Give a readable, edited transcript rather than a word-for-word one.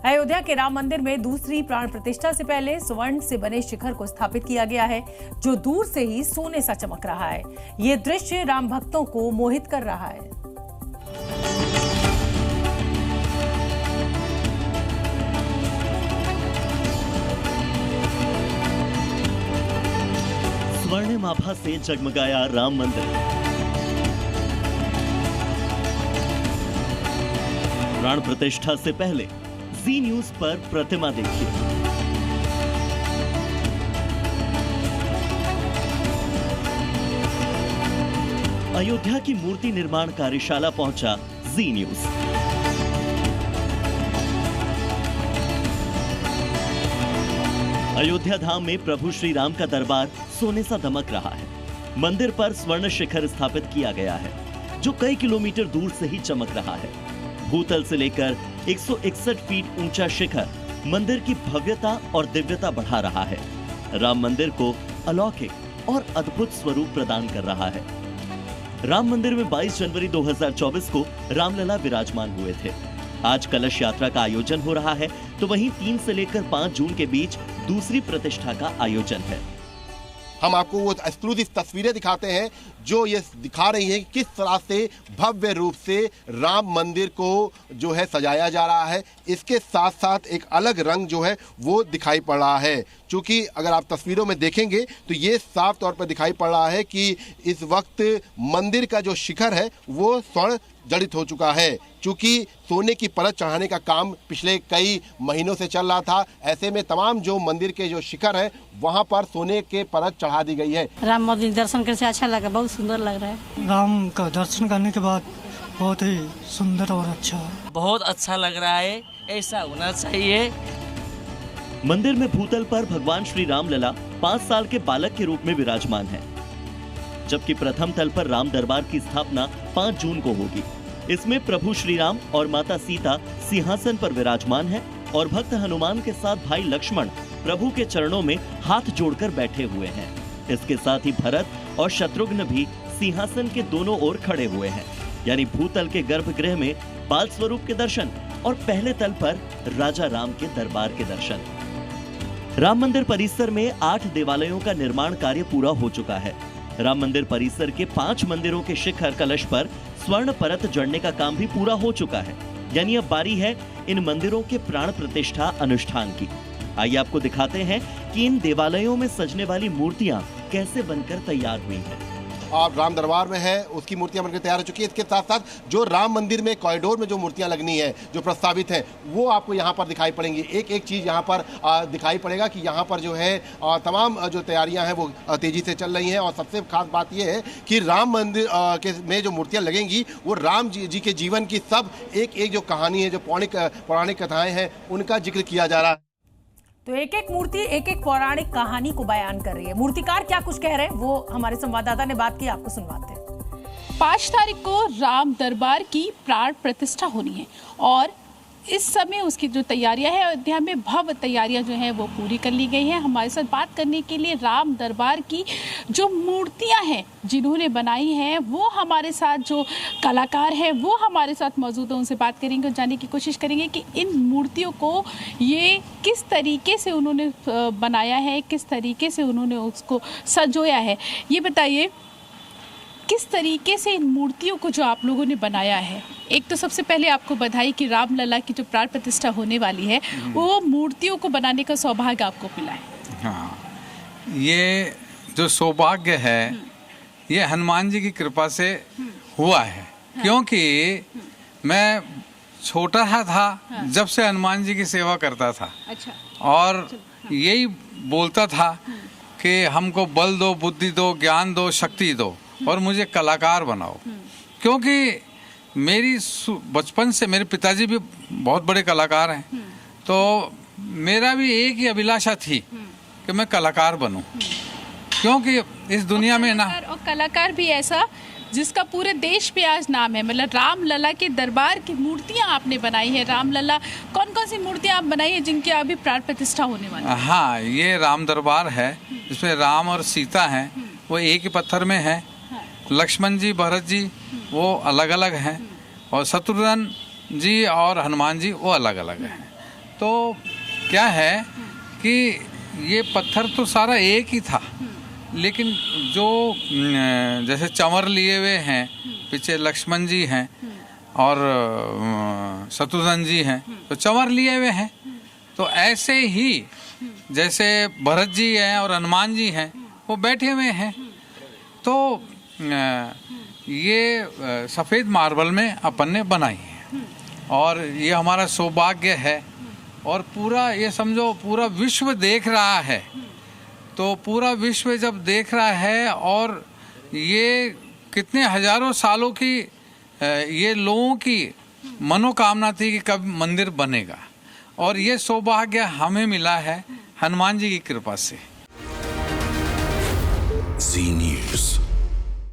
अयोध्या के राम मंदिर में दूसरी प्राण प्रतिष्ठा से पहले स्वर्ण से बने शिखर को स्थापित किया गया है, जो दूर से ही सोने सा चमक रहा है। ये दृश्य राम भक्तों को मोहित कर रहा है। स्वर्णिम आभा से जगमगाया राम मंदिर। प्राण प्रतिष्ठा से पहले जी न्यूज पर प्रतिमा देखिए। अयोध्या की मूर्ति निर्माण कार्यशाला पहुंचा जी न्यूज। अयोध्या धाम में प्रभु श्री राम का दरबार सोने सा दमक रहा है। मंदिर पर स्वर्ण शिखर स्थापित किया गया है, जो कई किलोमीटर दूर से ही चमक रहा है। भूतल से लेकर 161 फीट ऊंचा शिखर मंदिर की भव्यता और दिव्यता बढ़ा रहा है। राम मंदिर को अलौकिक और अद्भुत स्वरूप प्रदान कर रहा है। राम मंदिर में 22 जनवरी 2024 को रामलला विराजमान हुए थे। आज कलश यात्रा का आयोजन हो रहा है, तो वहीं 3 से लेकर 5 जून के बीच दूसरी प्रतिष्ठा का आयोजन है। हम आपको वो एक्सक्लूसिव तस्वीरें दिखाते हैं जो ये दिखा रही हैं कि किस तरह से भव्य रूप से राम मंदिर को जो है सजाया जा रहा है। इसके साथ साथ एक अलग रंग जो है वो दिखाई पड़ रहा है। क्योंकि अगर आप तस्वीरों में देखेंगे तो ये साफ तौर पर दिखाई पड़ रहा है कि इस वक्त मंदिर का जो शिखर है वो स्वर्ण जड़ित हो चुका है। क्योंकि सोने की परत चढ़ाने का काम पिछले कई महीनों से चल रहा था। ऐसे में तमाम जो मंदिर के जो शिखर है वहाँ पर सोने के परत चढ़ा दी गई है। राम मंदिर दर्शन करके अच्छा लगा, बहुत सुंदर लग रहा है। राम का दर्शन करने के बाद बहुत ही सुंदर और अच्छा, बहुत अच्छा लग रहा है। ऐसा होना चाहिए। मंदिर में भूतल पर भगवान श्री राम लला 5 साल के बालक के रूप में विराजमान है, जबकि प्रथम तल पर राम दरबार की स्थापना 5 जून को होगी। इसमें प्रभु श्री राम और माता सीता सिंहासन पर विराजमान है और भक्त हनुमान के साथ भाई लक्ष्मण प्रभु के चरणों में हाथ जोड़कर बैठे हुए हैं। इसके साथ ही भरत और शत्रुघ्न भी सिंहासन के दोनों ओर खड़े हुए हैं। यानी भूतल के गर्भगृह में बाल स्वरूप के दर्शन और पहले तल पर राजा राम के दरबार के दर्शन। राम मंदिर परिसर में 8 देवालयों का निर्माण कार्य पूरा हो चुका है। राम मंदिर परिसर के 5 मंदिरों के शिखर कलश पर स्वर्ण परत जड़ने का काम भी पूरा हो चुका है। यानी अब बारी है इन मंदिरों के प्राण प्रतिष्ठा अनुष्ठान की। आइए आपको दिखाते हैं कि इन देवालयों में सजने वाली मूर्तियां कैसे बनकर तैयार हुई हैं। और राम दरबार में है उसकी मूर्तियां बनकर तैयार हो चुकी है। इसके साथ साथ जो राम मंदिर में कॉरिडोर में जो मूर्तियां लगनी है, जो प्रस्तावित है, वो आपको यहाँ पर दिखाई पड़ेंगी। एक एक चीज़ यहाँ पर दिखाई पड़ेगा कि यहाँ पर जो है तमाम जो तैयारियां हैं वो तेज़ी से चल रही हैं। और सबसे खास बात यह है कि राम मंदिर में जो मूर्तियाँ लगेंगी वो राम जी के जीवन की सब एक एक जो कहानी है, जो पौराणिक कथाएँ हैं, उनका जिक्र किया जा रहा है। तो एक एक मूर्ति एक एक पौराणिक कहानी को बयान कर रही है। मूर्तिकार क्या कुछ कह रहे हैं वो हमारे संवाददाता ने बात की, आपको सुनवाते हैं। 5 तारीख को राम दरबार की प्राण प्रतिष्ठा होनी है और इस समय उसकी जो तैयारियां हैं, अयोध्या में भव्य तैयारियां जो हैं वो पूरी कर ली गई हैं। हमारे साथ बात करने के लिए राम दरबार की जो मूर्तियां हैं जिन्होंने बनाई हैं, वो हमारे साथ जो कलाकार हैं वो हमारे साथ मौजूद हैं। उनसे बात करेंगे और जानने की कोशिश करेंगे कि इन मूर्तियों को ये किस तरीके से उन्होंने बनाया है, किस तरीके से उन्होंने उसको सजोया है। ये बताइए किस तरीके से इन मूर्तियों को जो आप लोगों ने बनाया है। एक तो सबसे पहले आपको बधाई कि रामलला की जो प्राण प्रतिष्ठा होने वाली है वो मूर्तियों को बनाने का सौभाग्य आपको मिला है। हाँ, ये जो सौभाग्य है ये हनुमान जी की कृपा से हुआ है। क्योंकि मैं छोटा था जब से हनुमान जी की सेवा करता था। अच्छा। और यही बोलता था कि हमको बल दो, बुद्धि दो, ज्ञान दो, शक्ति दो और मुझे कलाकार बनाओ। क्योंकि मेरी बचपन से मेरे पिताजी भी बहुत बड़े कलाकार हैं, तो मेरा भी एक ही अभिलाषा थी कि मैं कलाकार बनूं। क्योंकि इस दुनिया में ना, और कलाकार भी ऐसा जिसका पूरे देश पे आज नाम है। मतलब रामलला के दरबार की मूर्तियां आपने बनाई है। रामलला कौन कौन सी मूर्तियां आप बनाई है जिनकी अभी प्राण प्रतिष्ठा होने वाली है? हाँ, ये राम दरबार है जिसमें राम और सीता हैं, वो एक ही पत्थर में है। लक्ष्मण जी, भरत जी वो अलग अलग हैं और शत्रुघ्न जी और हनुमान जी वो अलग अलग हैं। तो क्या है कि ये पत्थर तो सारा एक ही था, लेकिन जो जैसे चंवर लिए हुए हैं, पीछे लक्ष्मण जी हैं और शत्रुघ्न जी हैं, तो चंवर लिए हुए हैं। तो ऐसे ही जैसे भरत जी हैं और हनुमान जी हैं, वो बैठे हुए हैं। तो ये सफ़ेद मार्बल में अपन ने बनाई है और ये हमारा सौभाग्य है। और पूरा ये समझो पूरा विश्व देख रहा है, तो पूरा विश्व जब देख रहा है और ये कितने हजारों सालों की ये लोगों की मनोकामना थी कि कब मंदिर बनेगा, और ये सौभाग्य हमें मिला है हनुमान जी की कृपा से। जी न्यूज़।